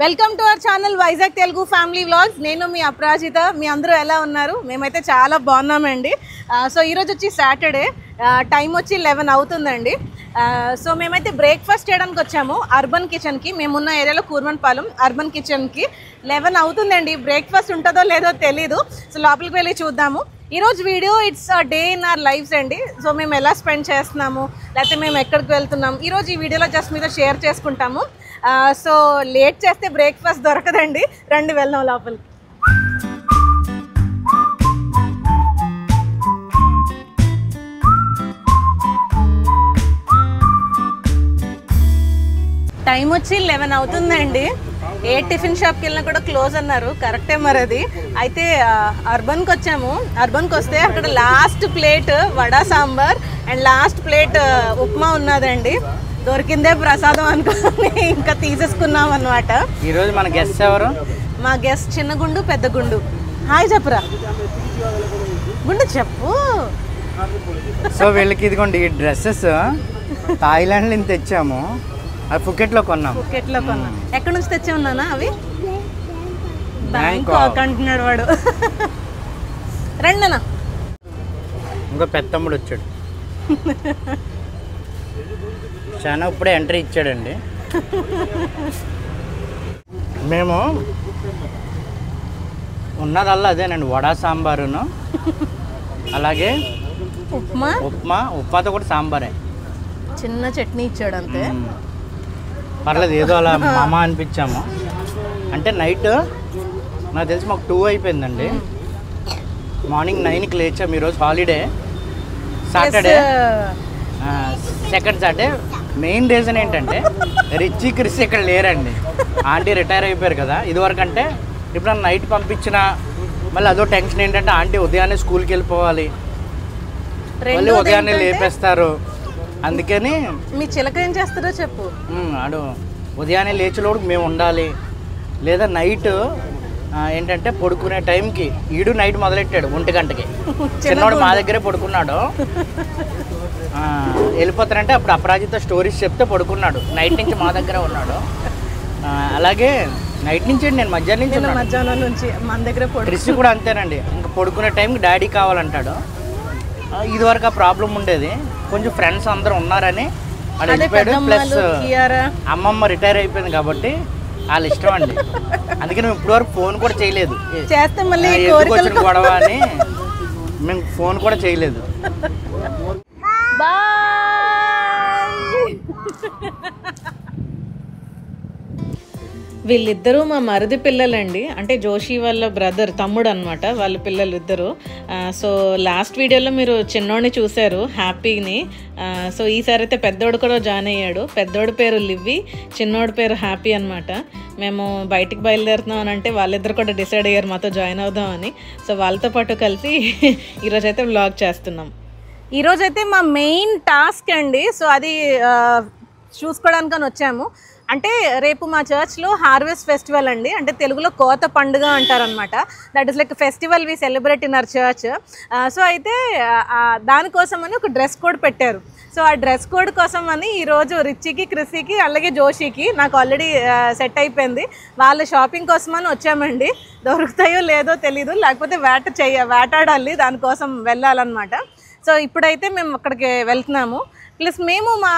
Welcome to our channel Vizag Telugu family vlogs. నేను మీ అప్రాజిత. మీ అందరూ ఎలా ఉన్నారు? మేమైతే చాలా బాగున్నామండి. సో ఈరోజు వచ్చి సాటర్డే, టైం వచ్చి 11 అవుతుందండి. సో మేమైతే బ్రేక్ఫాస్ట్ చేయడానికి వచ్చాము అర్బన్ కిచెన్కి. మేమున్న ఏరియాలో కూర్మన్పాలెం అర్బన్ కిచెన్కి. 11 అవుతుందండి. బ్రేక్ఫాస్ట్ ఉంటుందో లేదో తెలీదు. సో లోపలికి వెళ్ళి చూద్దాము. ఈరోజు video it's a day in our lives అండి. సో మేము ఎలా స్పెండ్ చేస్తున్నాము, లేకపోతే మేము ఎక్కడికి వెళ్తున్నాము, ఈరోజు ఈ వీడియోలో జస్ట్ మీతో షేర్ చేసుకుంటాము. సో లేట్ చేస్తే బ్రేక్ఫాస్ట్ దొరకదండి. రండి వెళ్దాం లోపలికి. టైం వచ్చి 11 అవుతుందండి. ఏ టిఫిన్ షాప్కి వెళ్ళినా కూడా క్లోజ్ అన్నారు. కరెక్టే మరి అది. అయితే అర్బన్కి వచ్చాము. అర్బన్కి వస్తే అక్కడ last plate vada sambar and last plate upma ఉన్నదండి. దొరికిందే ప్రసాదం అనుకుని ఇంకా తీసేసుకున్నాం అనమాట. ఈరోజు మన గెస్ట్ ఎవరు? మా గెస్ట్ చిన్న గుండు పెద్ద గుండు. హాయ్ చెప్పురా గుండు, చెప్పు. సో వీళ్ళకి ఇదిగోండి ఈ డ్రెస్సెస్ థాయిలాండ్ నుంచి తెచ్చాము. అది ఫుకెట్లో కొన్నాం. ఫుకెట్లో కొన్నాం. ఎక్కడి నుంచి తెచ్చే ఉన్నానా అవి? బ్యాంకాక్ అంటున్నాడు వాడు. రండి అన్న. ఇంకో పెద్ద తమ్ముడు వచ్చాడు. చాలా ఇప్పుడే ఎంట్రీ ఇచ్చాడండి. మేము ఉన్నదల్లా అదేనండి, వడా సాంబారును అలాగే ఉప్మాతో కూడా సాంబారే. చిన్న చట్నీ ఇచ్చాడు అంతే. పర్లేదు, ఏదో అలా మామ అనిపించాము. అంటే నైట్ నాకు తెలిసి మాకు 2 అయిపోయిందండి. మార్నింగ్ 9కి లేచాము. ఈరోజు holiday, Saturday, second Saturday. Main reason ఏంటంటే రిచ్చి క్రిస్ ఇక్కడ లేరండి. ఆంటీ రిటైర్ అయిపోయారు కదా. ఇదివరకు అంటే ఇప్పుడు నైట్ పంపించిన మళ్ళీ అదో టెన్షన్ ఏంటంటే ఆంటీ ఉదయాన్నే స్కూల్కి వెళ్ళిపోవాలి, మళ్ళీ ఉదయాన్నే లేపేస్తారు. అందుకని మీ చిలక ఏం చేస్తారో చెప్పు. ఆడు ఉదయాన్నే లేచేలోడు మేము ఉండాలి. లేదా నైట్ ఏంటంటే పడుకునే టైంకి ఈడు నైట్ మొదలెట్టాడు 1 గంటకి. చిన్నవాడు మా దగ్గరే పడుకున్నాడు. వెళ్ళిపోతారంటే అప్పుడు అపరాజిత స్టోరీస్ చెప్తే పడుకున్నాడు. నైట్ నుంచి మా దగ్గర ఉన్నాడు. అలాగే నైట్ నుంచి నేను మధ్యాహ్నం నుంచి మన దగ్గర. క్రిస్ కూడా అంతేనండి. ఇంకా పడుకునే టైంకి డాడీ కావాలంటాడు. ఇదివరకు ఆ ప్రాబ్లం ఉండేది. కొంచెం ఫ్రెండ్స్ అందరూ ఉన్నారని అది వెళ్ళిపోయాడు. ప్లస్ అమ్మమ్మ రిటైర్ అయిపోయింది కాబట్టి వాళ్ళ ఇష్టం అండి. అందుకే మేము ఇప్పుడు వరకు ఫోన్ కూడా చేయలేదు. వచ్చిన గొడవ అని మేము ఫోన్ కూడా చేయలేదు. వీళ్ళిద్దరూ మా మరిది పిల్లలండి. అంటే జోషి వాళ్ళ బ్రదర్, తమ్ముడు అనమాట వాళ్ళ పిల్లలు ఇద్దరు. సో లాస్ట్ వీడియోలో మీరు చిన్నోడిని చూశారు, హ్యాపీని. సో ఈసారి అయితే పెద్దోడు కూడా జాయిన్ అయ్యాడు. పెద్దోడి పేరు లివ్వి, చిన్నోడి పేరు హ్యాపీ అనమాట. మేము బయటికి బయలుదేరుతున్నాం అని అంటే వాళ్ళిద్దరు కూడా డిసైడ్ అయ్యారు మాతో జాయిన్ అవుదామని. సో వాళ్ళతో పాటు కలిసి ఈరోజైతే వ్లాగ్ చేస్తున్నాం. ఈరోజైతే మా మెయిన్ టాస్క్ అండి. సో అది చూసుకోవడానికని వచ్చాము. అంటే రేపు మా చర్చ్లో హార్వెస్ట్ ఫెస్టివల్ అండి. అంటే తెలుగులో కోత పండుగ అంటారనమాట. That is like festival we celebrate in our church. So అయితే దానికోసమని ఒక డ్రెస్ కోడ్ పెట్టారు. సో ఆ డ్రెస్ కోడ్ కోసం అని ఈరోజు రిచ్చికి, క్రిస్సీకి, అలాగే జోషికి నాకు ఆల్రెడీ సెట్ అయిపోయింది. వాళ్ళ షాపింగ్ కోసమని వచ్చామండి. దొరుకుతాయో లేదో తెలీదు, లేకపోతే వేటాడాలి, దానికోసం వెళ్ళాలన్నమాట. సో ఇప్పుడైతే మేము అక్కడికి వెళ్తున్నాము. ప్లస్ మేము మా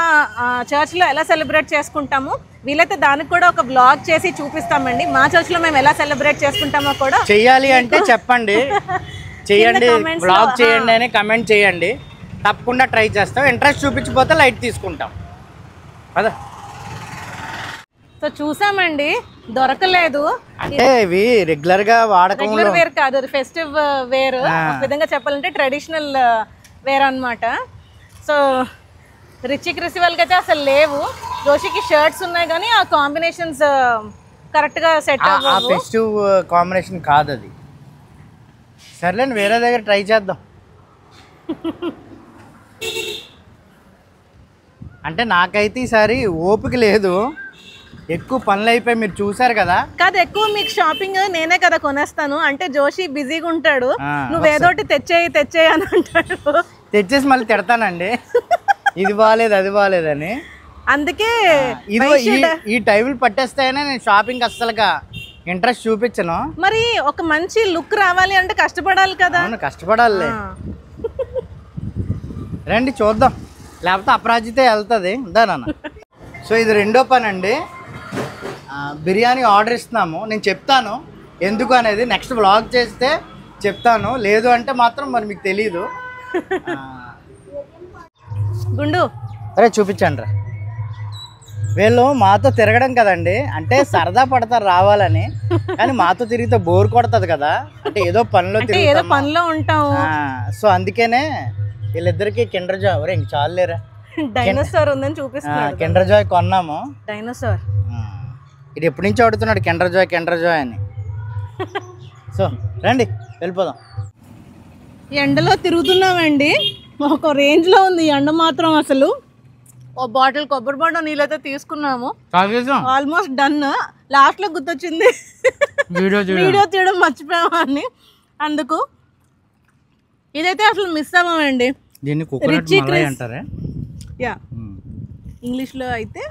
చర్చ్లో ఎలా సెలబ్రేట్ చేసుకుంటాము, వీలైతే దానికి కూడా ఒక బ్లాగ్ చేసి చూపిస్తామండి. మా చర్చ్లో మేము ఎలా సెలబ్రేట్ చేసుకుంటామో కూడా చెయ్యాలి అంటే చెప్పండి, చేయండి, బ్లాగ్ చేయండి అని కమెంట్ చేయండి. తప్పకుండా ట్రై చేస్తాం. ఇంట్రెస్ట్ చూపించిపోతే లైట్ తీసుకుంటాం కదా. సో చూసామండి, దొరకలేదు. అంటే ఇవి రెగ్యులర్ వేర్ కాదు, అది ఫెస్టివ్ వేర్. ఒక విధంగా చెప్పాలంటే ట్రెడిషనల్ వేర్ అనమాట. సో రిచి క్రిసి వాళ్ళకి అయితే అసలు లేవు. జోషికి షర్ట్స్ ఉన్నాయి కానీ ఆ కాంబినేషన్స్ కరెక్ట్గా సెట్ అవ్వవు. ఫెస్టివ్ కాంబినేషన్ కాదు అది. సర్లేండి, వేరే దగ్గర ట్రై చేద్దాం. అంటే నాకైతే ఈసారి ఓపిక లేదు, ఎక్కువ పనులు అయిపోయి. మీరు చూసారు కదా. కాదు, ఎక్కువ మీకు షాపింగ్ నేనే కదా కొనేస్తాను. అంటే జోషి బిజీగా ఉంటాడు, నువ్వేదోటి తెచ్చేయి అని అంటాడు. తెచ్చేసి మళ్ళీ తిడతానండి, ఇది బాగాలేదు అది బాగాలేదని. అందుకే ఇదిగో ఈ టైంలు పట్టేస్తాయనే నేను షాపింగ్ అస్సలుగా ఇంట్రెస్ట్ చూపించను. మరి ఒక మంచి లుక్ రావాలి అంటే కష్టపడాలి కదా. కష్టపడాలి. రండి చూద్దాం, లేకపోతే అపరాజితే వెళ్తుంది నాన్న. సో ఇది రెండో పని అండి. బిర్యానీ ఆర్డర్ ఇస్తున్నాము. నేను చెప్తాను ఎందుకు అనేది నెక్స్ట్ వ్లాగ్ చేస్తే చెప్తాను, లేదు అంటే మాత్రం మరి మీకు తెలీదు. గుండు అరే చూపించండి రా. వీళ్ళు మాతో తిరగడం కదండి, అంటే సరదా పడతారు రావాలని, కానీ మాతో తిరిగితే బోర్ కొడుతుంది కదా, అంటే ఏదో పనిలో ఉంటాము. సో అందుకనే వీళ్ళిద్దరికి కిండర్ జాయ్. ఒరే ఇంక చాలు లేరా, డైనోసార్ ఉందని చూపిస్తున్నాడు. కిండర్ జాయ్ కొన్నాము. డైనోసార్ ఇది ఎప్పటి నుంచి అడుగుతున్నాడు కిండర్ జాయ్ అని. సో రండి వెళ్ళిపోదాం. ఎండలో తిరుగుతున్నామండి, ఒక రేంజ్లో ఉంది ఎండ మాత్రం. అసలు ఓ బాటిల్ కొబ్బరి బొండ నీళ్ళైతే తీసుకున్నాము, ఆల్మోస్ట్ డన్. లాస్ట్లో గుర్తొచ్చింది వీడియో తీయడం మర్చిపోయామని, అందుకు ఇదైతే అసలు మిస్ అవ్వమండి. దీన్ని కోకోనట్ మలై అంటారా? యా, ఇంగ్లీష్లో అయితే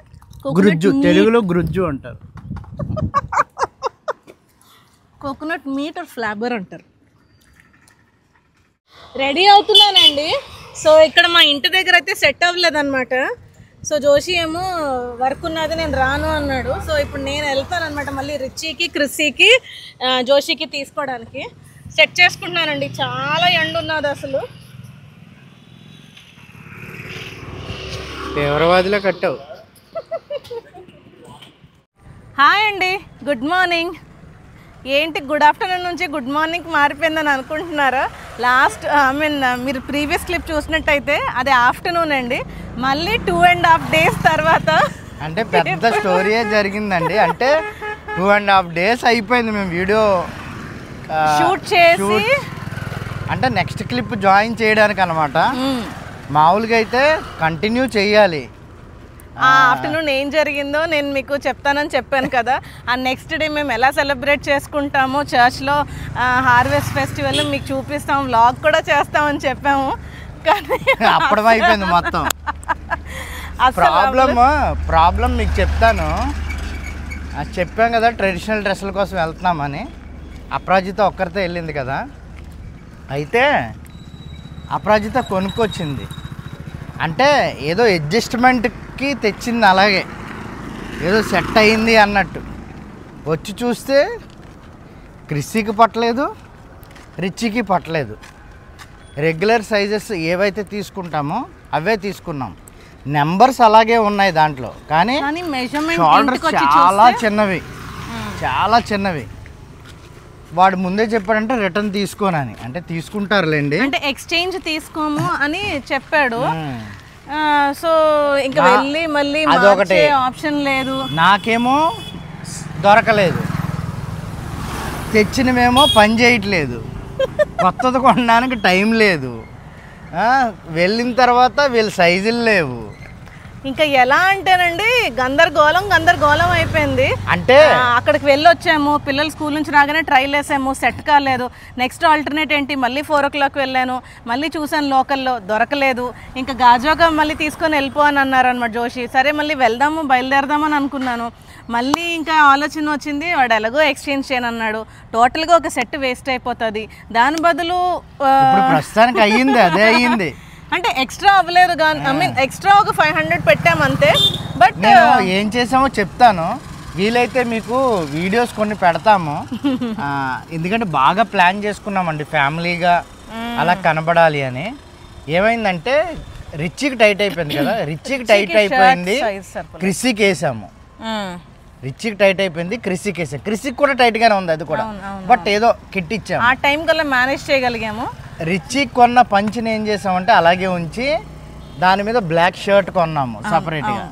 గుజ్జు, తెలుగులో గుజ్జు అంటారు. కోకోనట్ మీట్ ఆర్ ఫ్లేవర్ అంటారు. రెడీ అవుతున్నానండి. సో ఇక్కడ మా ఇంటి దగ్గర అయితే సెట్ అవ్వలేదు అనమాట. సో జోషి ఏమో వర్క్ ఉన్నది నేను రాను అన్నాడు. సో ఇప్పుడు నేను వెళ్తాను అనమాట, మళ్ళీ రిచీకి క్రిస్సీకి జోషికి తీసుకోవడానికి సెట్ చేసుకుంటున్నానండి. చాలా ఎండ ఉన్నది అసలు. తీవ్రవాదిలో కట్టావు. హాయ్ అండి, గుడ్ మార్నింగ్. ఏంటి గుడ్ ఆఫ్టర్నూన్ నుంచి గుడ్ మార్నింగ్ మారిపోయిందని అనుకుంటున్నారా? మీరు ప్రీవియస్ క్లిప్ చూసినట్టయితే అది ఆఫ్టర్నూన్ అండి. మళ్ళీ 2.5 days తర్వాత అంటే పెద్ద స్టోరీయే జరిగిందండి. అంటే 2.5 days అయిపోయింది మేము వీడియో షూట్ చేసి, అంటే నెక్స్ట్ క్లిప్ జాయిన్ చేయడానికి అనమాట. మామూలుగా అయితే కంటిన్యూ చేయాలి. ఆఫ్టర్నూన్ ఏం జరిగిందో నేను మీకు చెప్తానని చెప్పాను కదా. ఆ నెక్స్ట్ డే మేము ఎలా సెలబ్రేట్ చేసుకుంటామో చర్చ్లో హార్వెస్ట్ ఫెస్టివల్ మీకు చూపిస్తాం, వ్లాగ్ కూడా చేస్తామని చెప్పాము. కానీ అప్పుడైపోయింది మొత్తం. ప్రాబ్లం మీకు చెప్తాను. చెప్పాం కదా ట్రెడిషనల్ డ్రెస్సుల కోసం వెళ్తున్నామని. అపరాజిత ఒక్కరితో వెళ్ళింది కదా, అయితే అపరాజిత కొనుక్కొచ్చింది. అంటే ఏదో అడ్జస్ట్మెంట్కి తెచ్చింది, అలాగే ఏదో సెట్ అయింది అన్నట్టు. వచ్చి చూస్తే క్రిస్సీకి పట్టలేదు, రిచ్చికి పట్టలేదు. రెగ్యులర్ సైజెస్ ఏవైతే తీసుకుంటామో అవే తీసుకున్నాం. నెంబర్స్ అలాగే ఉన్నాయి దాంట్లో, కానీ షోల్డర్స్ చాలా చిన్నవి. వాడు ముందే చెప్పాడంటే రిటర్న్ తీసుకోనని. అంటే తీసుకుంటారులేండి, అంటే ఎక్స్చేంజ్ తీసుకోము అని చెప్పాడు. సో ఇంకా వెళ్ళి మళ్ళీ అదొకటి ఆప్షన్ లేదు. నాకేమో దొరకలేదు, తెచ్చినవేమో పని చేయట్లేదు, కొత్తది కొనడానికి టైం లేదు, వెళ్ళిన తర్వాత వీళ్ళ సైజులు లేవు. ఇంకా ఎలా అంటేనండి గందరగోళం అయిపోయింది. అంటే అక్కడికి వెళ్ళొచ్చాము, పిల్లలు స్కూల్ నుంచి రాగానే ట్రైల్ వేసాము, సెట్ కాలేదు. నెక్స్ట్ ఆల్టర్నేట్ ఏంటి, మళ్ళీ 4 o'clock వెళ్ళాను, మళ్ళీ చూసాను లోకల్లో దొరకలేదు. ఇంకా గాజువాక మళ్ళీ తీసుకొని వెళ్ళిపో అని అన్నారు అనమాట జోషి. సరే మళ్ళీ బయలుదేరదామని అనుకున్నాను. మళ్ళీ ఇంకా ఆలోచన వచ్చింది, వాడు ఎలాగో ఎక్స్చేంజ్ చేయను అన్నాడు. టోటల్గా ఒక సెట్ వేస్ట్ అయిపోతుంది, దాని బదులు ప్రస్తుతానికి అయ్యింది అదే అయ్యింది. అంటే ఎక్స్ట్రా అవ్వలేదు కానీ ఎక్స్ట్రా ఒక 500 పెట్టామంతే. బట్ ఏం చేసామో చెప్తాను, వీలైతే మీకు వీడియోస్ కొన్ని పెడతాము. ఎందుకంటే బాగా ప్లాన్ చేసుకున్నామండి ఫ్యామిలీగా అలా కనబడాలి అని. ఏమైందంటే రిచ్చికి టైట్ అయిపోయింది కదా, రిచ్చికి టైట్ అయిపోయింది, క్రిస్సీకి వేసాము. రిచ్చికి టైట్ అయిపోయింది, క్రిస్సీకి వేసాము. క్రిస్సీకి కూడా టైట్గానే ఉంది అది కూడా, బట్ ఏదో కిట్ ఇచ్చాము. ఆ టైం కల్లా మేనేజ్ చేయగలిగాము. రిచ్చి కొన్న పంచిని ఏం చేసామంటే అలాగే ఉంచి దాని మీద బ్లాక్ షర్ట్ కొన్నాము సపరేట్గా.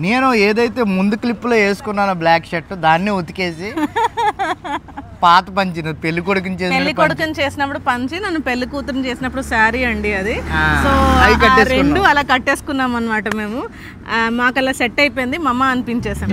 నేను ఏదైతే ముందు క్లిప్లో వేసుకున్నానో బ్లాక్ షర్ట్ దాన్ని ఉతికేసి పాత పంచి పెళ్లి కొడుకుని చేసినప్పుడు పంచి, నన్ను పెళ్లి కూతురుని చేసినప్పుడు శారీ అండి అది. సో రెండు అలా కట్టేసుకున్నాం అనమాట మేము. మాకు అలా సెట్ అయిపోయింది, మా అమ్మ అనిపించేసాం.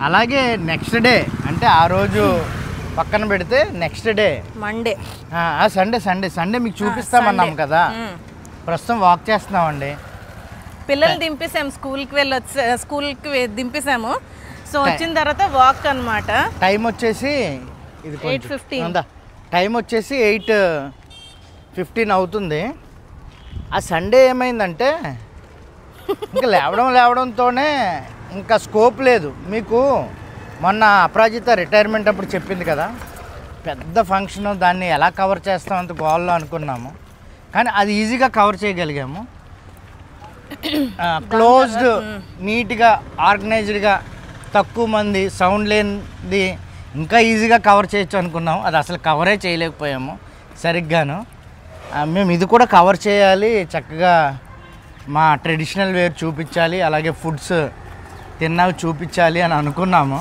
అలాగే నెక్స్ట్ డే అంటే ఆ రోజు పక్కన పెడితే నెక్స్ట్ డే మండే సండే మీకు చూపిస్తామన్నాం కదా. ప్రస్తుతం వాక్ చేస్తున్నామండి. పిల్లలు దింపేసాము, స్కూల్కి దింపేసాము. సో వచ్చిన తర్వాత వాక్ అనమాట. టైం వచ్చేసి 8:15 టైం వచ్చేసి 8:15 అవుతుంది. ఆ సండే ఏమైందంటే ఇంకా లేవడంతోనే ఇంకా స్కోప్ లేదు. మీకు మొన్న అపరాజిత రిటైర్మెంట్ అప్పుడు చెప్పింది కదా, పెద్ద ఫంక్షన్, దాన్ని ఎలా కవర్ చేస్తాం అంత గోల్లో అనుకున్నాము. కానీ అది ఈజీగా కవర్ చేయగలిగాము. క్లోజ్డ్, నీట్గా, ఆర్గనైజ్డ్గా, తక్కువ మంది, సౌండ్ లేనిది ఇంకా ఈజీగా కవర్ చేయొచ్చు అనుకున్నాము. అది అసలు కవరే చేయలేకపోయాము సరిగ్గాను. మేము ఇది కూడా కవర్ చేయాలి, చక్కగా మా ట్రెడిషనల్ వేర్ చూపించాలి, అలాగే ఫుడ్స్ తిన్నవి చూపించాలి అని అనుకున్నాము.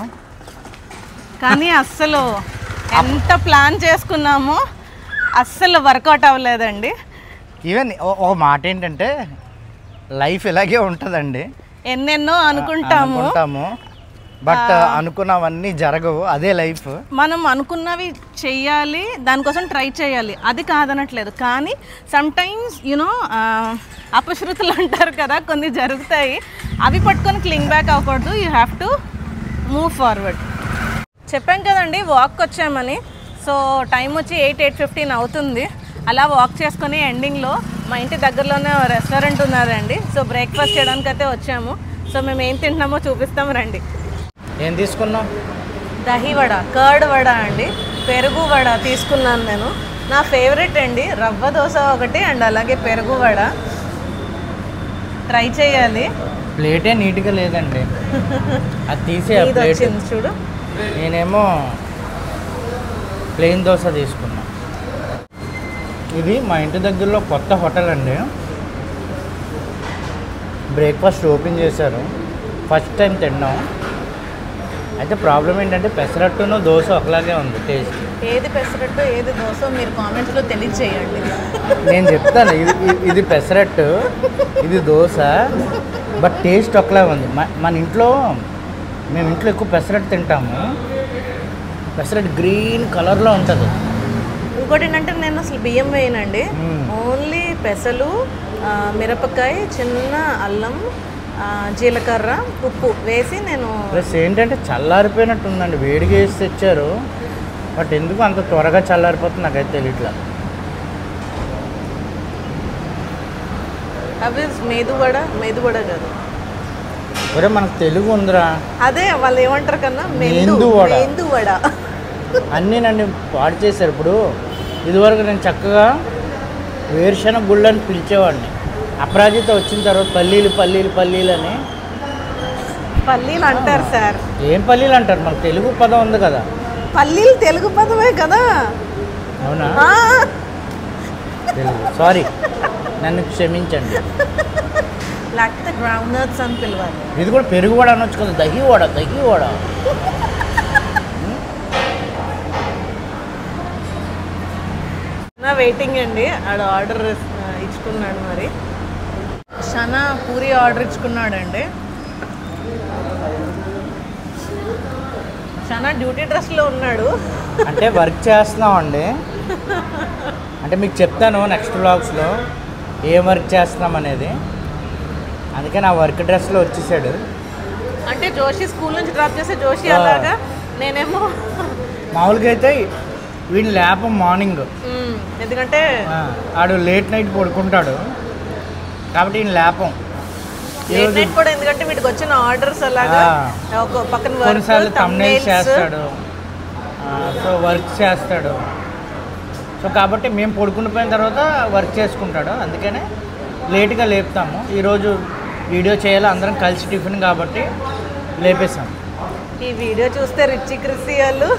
కానీ అస్సలు ఎంత ప్లాన్ చేసుకున్నామో అస్సలు వర్కౌట్ అవ్వలేదండి. ఈవెన్ ఒక మాట ఏంటంటే లైఫ్ ఇలాగే ఉంటుందండి. ఎన్నెన్నో అనుకుంటాము, బట్ అనుకున్నవన్నీ జరగవు. అదే లైఫ్. మనం అనుకున్నవి చెయ్యాలి, దానికోసం ట్రై చేయాలి, అది కాదనట్లేదు. కానీ సమ్టైమ్స్ యూనో అపశృతులు అంటారు కదా, కొన్ని జరుగుతాయి. అవి పట్టుకొని క్లింగ్ బ్యాక్ అవ్వకూడదు. You have to move forward. చెప్పాం కదండి వాక్ వచ్చామని. సో టైం వచ్చి 8:15 అవుతుంది. అలా వాక్ చేసుకొని ఎండింగ్లో మా ఇంటి దగ్గరలోనే రెస్టారెంట్ ఉన్నదండి. సో బ్రేక్ఫాస్ట్ చేయడానికి అయితే వచ్చాము. సో మేము ఏం తింటున్నామో చూపిస్తాము రండి. ఏం తీసుకున్నాం? దహి వడ, కర్డ్ వడ అండి, పెరుగు వడ తీసుకున్నాను నేను. నా ఫేవరెట్ అండి. రవ్వ దోశ ఒకటి అండ్ అలాగే పెరుగు వడ ట్రై చేయాలి. ప్లేటే నీట్గా లేదండి, అది తీసే వచ్చింది చూడు. నేనేమో ప్లెయిన్ దోశ తీసుకున్నా. ఇది మా ఇంటి దగ్గరలో కొత్త హోటల్ అండి. బ్రేక్ఫాస్ట్ ఓపెన్ చేశారు, ఫస్ట్ టైం తిన్నాం. అయితే ప్రాబ్లం ఏంటంటే పెసరట్టును దోశ ఒకలాగే ఉంది టేస్ట్. ఏది పెసరట్టు ఏది దోశ మీరు కామెంట్స్లో తెలియజేయండి. నేను చెప్తాను, ఇది పెసరట్టు, ఇది దోశ, బట్ టేస్ట్ ఒకలా ఉంది. మన ఇంట్లో మేము ఎక్కువ పెసరట్టు తింటాము. పెసరట్టు గ్రీన్ కలర్లో ఉంటుంది. ఇంకోటి ఏంటంటే నేను అసలు బియ్యం వేయనండి, ఓన్లీ పెసలు, మిరపకాయ, చిన్న అల్లం, జీలకర్ర, ఉప్పు వేసి నేను. ప్లస్ ఏంటంటే చల్లారిపోయినట్టు ఉందండి, వేడిగా వేసి తెచ్చారు, బట్ ఎందుకు అంత త్వరగా చల్లారిపోతుంది నాకైతే తెలియట్లా. అవి మేదువడ కాదు, ఒరే మనకు తెలుగు ఉందిరా. అదే వాళ్ళు ఏమంటారు కన్నా మేందువడ. అన్నీ నన్ను పాడు చేశారు. ఇప్పుడు ఇదివరకు నేను చక్కగా వేరుశనగ గుళ్ళు అని పిలిచేవాడిని. అపరాజిత వచ్చిన తర్వాత పల్లీలు అని. పల్లీలు అంటారు సార్. ఏం పల్లీలు అంటారు? మనకు తెలుగు పదం ఉంది కదా. పల్లీలు తెలుగు పదమే కదా. అవునా? తెలుగు, సారీ, నన్ను క్షమించండి. లేకపోతే గ్రౌండ్ నట్స్ అని పిలవాలి. ఇది కూడా పెరుగు వడ అనొచ్చు కదా, దహి వడ. నా వెయిటింగ్ అండి, ఆడ ఆర్డర్ ఇచ్చుకున్నాడు. మరి షనా పూరి ఆర్డర్ ఇచ్చుకున్నాడండి. షనా డ్యూటీ డ్రెస్లో ఉన్నాడు. అంటే వర్క్ చేస్తున్నామండి. అంటే మీకు చెప్తాను నెక్స్ట్ వ్లాగ్స్లో ఏం వర్క్ చేస్తున్నాం అనేది. అందుకే నా వర్క్ డ్రెస్లో వచ్చేసాడు. అంటే జోషి స్కూల్ నుంచి డ్రాప్ చేస్తే జోషి అలాగా, నేనేమో మామూలుగా అయితే వీడిని లేపం మార్నింగ్, ఎందుకంటే ఆడు లేట్ నైట్ పడుకుంటాడు కాబట్టి ఈయన లేపం. లేట్ నైట్ కూడా ఎందుకంటే వీటికి వచ్చిన ఆర్డర్స్ అలాగా ఒక పక్కన కొన్నిసార్లు థంబ్నెయిల్స్ చేస్తాడు, సో వర్క్ చేస్తాడు. సో కాబట్టి మేము పడుకునిపోయిన తర్వాత వర్క్ చేసుకుంటాడు, అందుకనే లేట్గా లేపుతాము. ఈరోజు వీడియో చేయాలి, అందరం కలిసి టిఫిన్ కాబట్టి లేపేసాం. ఈ వీడియో చూస్తే రిచి క్రిసి వాళ్ళు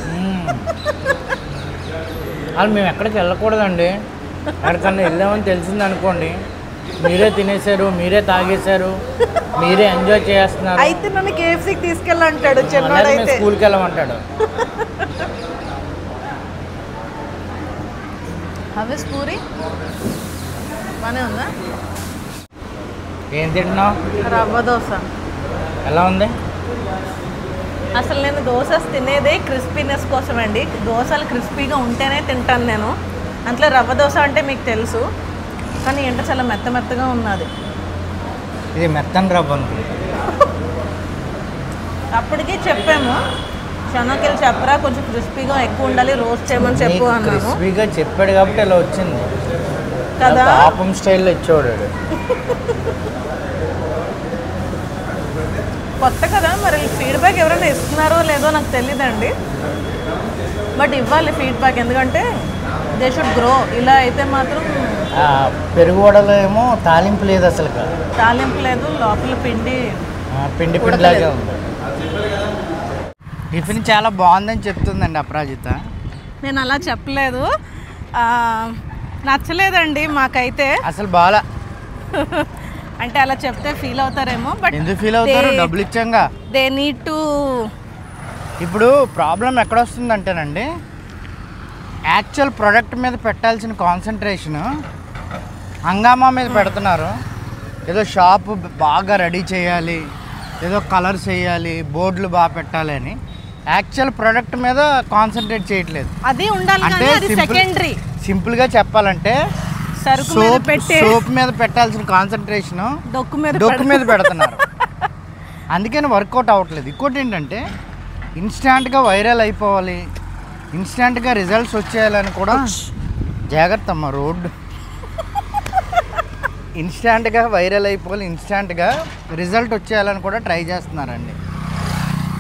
మేము ఎక్కడికి వెళ్ళకూడదండి. ఎక్కడికన్నా వెళ్దామని తెలిసింది అనుకోండి, మీరే తినేశారు, మీరే తాగేశారు, మీరే ఎంజాయ్ చేస్తున్నారు. అయితే నన్ను కేఎఫ్సీకి తీసుకెళ్ళంటాడు, చిన్నోడైతే స్కూల్కి వెళ్ళమంటాడు. హవెస్ పూరి బాగానే ఉందా? ఏం తింటున్నావు? రవ్వ దోశ. ఎలా ఉంది? అసలు నేను దోస తినేదే క్రిస్పీనెస్ కోసం అండి. దోశలు క్రిస్పీగా ఉంటేనే తింటాను నేను. అందులో రవ్వ దోశ అంటే మీకు తెలుసు, కానీ ఏంటో చాలా మెత్తగా ఉన్నది. ఇది మెత్తని రవ్వ అనుకుంటా. అప్పటికి చెప్పాము శనగలు చెప్పరా కొంచెం క్రిస్పీగా ఎక్కువ ఉండాలి, రోస్ట్ చేయమని చెప్పు అన్నాము. క్రిస్పీగా చెప్పాడు కాబట్టి ఇలా వచ్చింది కదా, పాపం స్టైల్లో ఇచ్చాడు. కొత్త కదా, మరి ఫీడ్బ్యాక్ ఎవరైనా ఇస్తున్నారో లేదో నాకు తెలియదండి, బట్ ఇవ్వాలి ఫీడ్బ్యాక్, ఎందుకంటే దే షుడ్ గ్రో. ఇలా అయితే మాత్రం పెరుగు వడలో ఏమో తాలింపు లేదు, అసలు తాలింపు లేదు, లోపల పిండి పిండిలాగే ఉంది. టిఫిన్ చాలా బాగుందని చెప్తుందండి అపరాజిత. నేను అలా చెప్పలేదు, నచ్చలేదండి మాకైతే అసలు బాగా. అంటే అలా చెప్తే ఫీల్ అవుతారేమో, బట్ ఎందుకు ఫీల్ అవుతారు, డబ్బులు ఇచ్చాంగా. They need to. ఇప్పుడు ప్రాబ్లం ఎక్కడ వస్తుందంటేనండి, యాక్చువల్ ప్రోడక్ట్ మీద పెట్టాల్సిన కాన్సన్ట్రేషన్ హంగామా మీద పెడుతున్నారు. ఏదో షాపు బాగా రెడీ చేయాలి, ఏదో కలర్స్ వేయాలి, బోర్డులు బాగా పెట్టాలి అని యాక్చువల్ ప్రోడక్ట్ మీద కాన్సన్ట్రేట్ చేయట్లేదు. అది ఉండాలి, అంటే సెకండరీ. సింపుల్గా చెప్పాలంటే సోప్ మీద పెట్టాల్సిన కాన్సన్ట్రేషన్ డొక్కు మీద పెడుతున్నారు. అందుకని వర్కౌట్ అవ్వట్లేదు. ఇంకోటి ఏంటంటే ఇన్స్టాంట్గా వైరల్ అయిపోవాలి, ఇన్స్టాంట్గా రిజల్ట్స్ వచ్చేయాలని కూడా జాగ్రత్త అమ్మ రోడ్డు. ఇన్స్టాంట్గా వైరల్ అయిపోవాలి, ఇన్స్టాంట్గా రిజల్ట్ వచ్చేయాలని కూడా ట్రై చేస్తున్నారండి.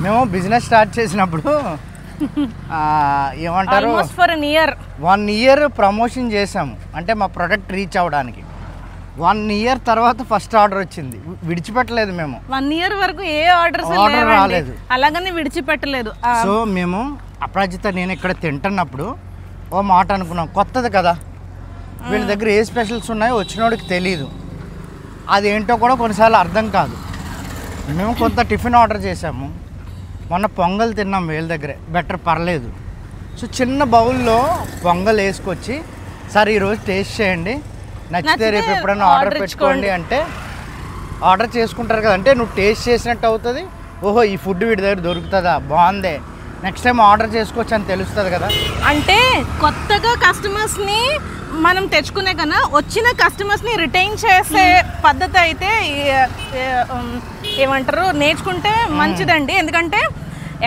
మేము బిజినెస్ స్టార్ట్ చేసినప్పుడు ఏమంటారు, 1 year ప్రమోషన్ చేసాము, అంటే మా ప్రోడక్ట్ రీచ్ అవ్వడానికి. 1 year తర్వాత ఫస్ట్ ఆర్డర్ వచ్చింది. విడిచిపెట్టలేదు మేము. 1 year వరకు ఏ ఆర్డర్ రాలేదు, అలాగని విడిచిపెట్టలేదు. సో మేము అపరాజిత నేను ఇక్కడ తింటున్నప్పుడు ఓ మాట అనుకున్నాం, కొత్తది కదా, వీళ్ళ దగ్గర ఏ స్పెషల్స్ ఉన్నాయో వచ్చినోడికి తెలీదు, అదేంటో కూడా కొన్నిసార్లు అర్థం కాదు. మేము కొంత టిఫిన్ ఆర్డర్ చేసాము, మొన్న పొంగల్ తిన్నాం వీళ్ళ దగ్గరే, బెటర్ పర్లేదు. సో చిన్న బౌల్లో పొంగల్ వేసుకొచ్చి, సార్ ఈరోజు టేస్ట్ చేయండి, నచ్చితే రేపు ఎప్పుడైనా ఆర్డర్ పెట్టుకోండి అంటే ఆర్డర్ చేసుకుంటారు కదా. అంటే నువ్వు టేస్ట్ చేసినట్టు అవుతుంది, ఓహో ఈ ఫుడ్ వీడి దగ్గర దొరుకుతుందా, బాగుందే, నెక్స్ట్ టైం ఆర్డర్ చేసుకోవచ్చు అని తెలుస్తుంది కదా. అంటే కొత్తగా కస్టమర్స్ని మనం తెచ్చుకునే కన్నా వచ్చిన కస్టమర్స్ని రిటైన్ చేసే పద్ధతి అయితే ఏమంటారు నేర్చుకుంటే మంచిదండి. ఎందుకంటే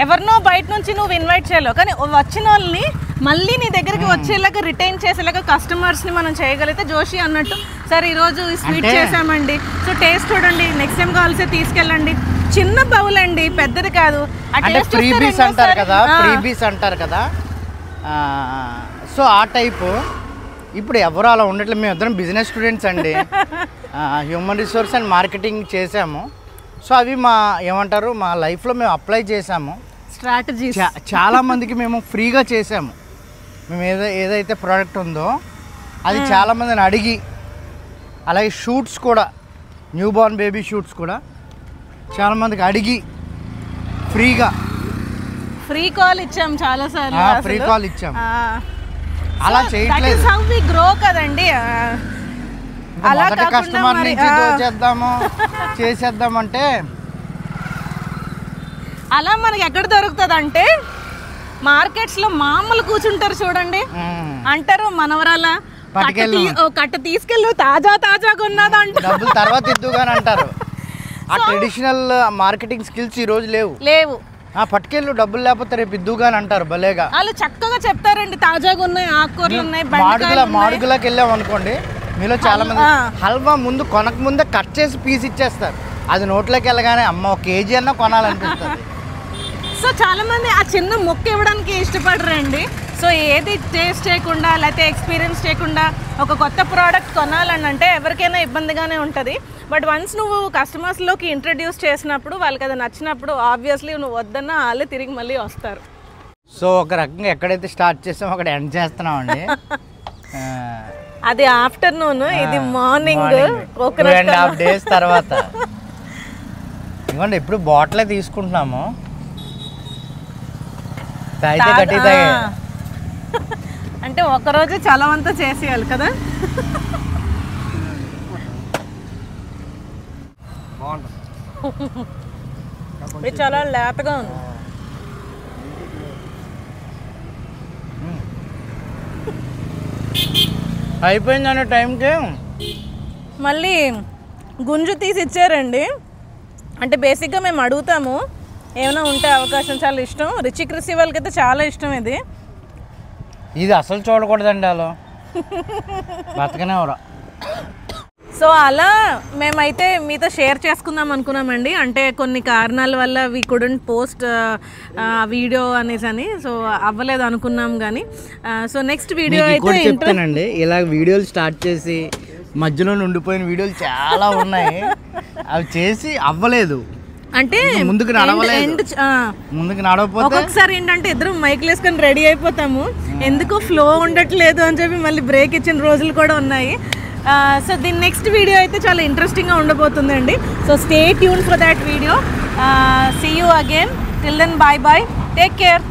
ఎవరినో బయట నుంచి నువ్వు ఇన్వైట్ చేయలేవు, కానీ వచ్చిన వాళ్ళని మళ్ళీ నీ దగ్గరికి వచ్చేలాగా రిటైన్ చేసేలాగా కస్టమర్స్ని మనం చేయగలిగితే, జోషి అన్నట్టు సార్ ఈరోజు ఈ స్వీట్ చేసామండి, సో టేస్ట్ చూడండి, నెక్స్ట్ టైం కావాల్సి తీసుకెళ్ళండి, చిన్న బౌల్ అండి, పెద్దది కాదు. అంటే ఫ్రీబీస్ అంటారు కదా, ఫ్రీబీస్ అంటారు కదా, సో ఆ టైపు. ఇప్పుడు ఎవరు అలా ఉండట్లేదు. మేము ఇద్దరం బిజినెస్ స్టూడెంట్స్ అండి, హ్యూమన్ రిసోర్స్ అండ్ మార్కెటింగ్ చేసాము. సో అవి మా ఏమంటారు మా లైఫ్లో మేము అప్లై చేసాము స్ట్రాటజీ. చాలామందికి మేము ఫ్రీగా చేసాము. మేము ఏదైతే ప్రోడక్ట్ ఉందో అది చాలామందిని అడిగి, అలాగే షూట్స్ కూడా, న్యూ బార్న్ బేబీ షూట్స్ కూడా చాలామందికి అడిగి ఫ్రీగా ఫ్రీ కాల్ ఇచ్చాం, చాలా సార్లు ఫ్రీ కాల్ ఇచ్చాం. అలా చేయట్లేదు, గ్రో కదండి. అలా కస్టమర్ నుంచి చేసేద్దామంటే అలా మనకి ఎక్కడ దొరుకుతుంది అంటే మార్కెట్స్ లో మామూలు కూర్చుంటారు చూడండి, అంటారు మనవరాల కట్ట తీసుకెళ్ళు తాజాగా ఉన్నది అంటారు, డబ్బులు తర్వాత ఇద్దుగాని అంటారు. ఆ ట్రెడిషనల్ మార్కెటింగ్ స్కిల్స్ ఈ రోజు లేవు. పట్టుకెళ్ళు, డబ్బులు లేకపోతే రేపు ఇద్దుగాని అంటారు. భలేగా వాళ్ళు చక్కగా చెప్తారండి, తాజాగా ఉన్నాయి, ఆకుకూరలు ఉన్నాయి. మాడుగులకి వెళ్ళాం అనుకోండి, మీలో చాలా మంది హల్వా ముందు కొనక ముందే కట్ చేసి పీస్ ఇచ్చేస్తారు. అది నోట్లోకి వెళ్ళగానే అమ్మ 1 kg అన్నా కొనాలనిపిస్తుంది. సో చాలా మంది ఆ చిన్న మొక్క ఇవ్వడానికి ఇష్టపడరండి. సో ఏది టేస్ట్ చేయకుండా లేకపోతే ఎక్స్పీరియన్స్ చేయకుండా ఒక కొత్త ప్రోడక్ట్ కొనాలని అంటే ఎవరికైనా ఇబ్బందిగానే ఉంటుంది. బట్ వన్స్ నువ్వు కస్టమర్స్లోకి ఇంట్రడ్యూస్ చేసినప్పుడు వాళ్ళకి అది నచ్చినప్పుడు ఆబ్వియస్లీ నువ్వు వద్దన్నా వాళ్ళే తిరిగి మళ్ళీ వస్తారు. సో ఒక రకంగా ఎక్కడైతే స్టార్ట్ చేసామో అక్కడ ఎండ్ చేస్తున్నామండి. అది ఆఫ్టర్నూన్, ఇది మార్నింగ్ 2.5 days తర్వాత. ఇవ్వండి, ఇప్పుడు బాటిలే తీసుకుంటున్నాము, తాగితే గట్టి తాగే. అంటే ఒకరోజు చలవంతా చేసేయాలి కదా. ఇది చాలా లేతగా ఉంది. అయిపోయిందనే టైంకి మళ్ళీ గుంజు తీసి ఇచ్చారండి. అంటే బేసిక్గా మేము అడుగుతాము ఏమైనా ఉంటే అవకాశం. చాలా ఇష్టం రిచి క్రిసి వాళ్ళకైతే చాలా ఇష్టం ఇది. ఇది అసలు చూడకూడదండి అలా బతకనే ఎవరు. సో అలా మేమైతే మీతో షేర్ చేసుకుందాం అనుకున్నామండి. అంటే కొన్ని కారణాల వల్ల వీ కుడెంట్ పోస్ట్ వీడియో అనేసి అని, సో అవ్వలేదు అనుకున్నాం. కానీ సో నెక్స్ట్ వీడియో అయితే చెప్తానండి. ఇలా వీడియోలు స్టార్ట్ చేసి మధ్యలో ఉండిపోయిన వీడియోలు చాలా ఉన్నాయి, అవి చేసి అవ్వలేదు. అంటే ముందుకు నడవకపోతే ఒక్కొక్కసారి ఏంటంటే ఇద్దరు మైక్ వేసుకొని రెడీ అయిపోతాము, ఎందుకు ఫ్లో ఉండట్లేదు అని చెప్పి మళ్ళీ బ్రేక్ ఇచ్చిన రోజులు కూడా ఉన్నాయి. సో దీని నెక్స్ట్ వీడియో అయితే చాలా ఇంట్రెస్టింగ్గా ఉండబోతుందండి. So stay tune for that video. See you again. Till then bye bye, take care.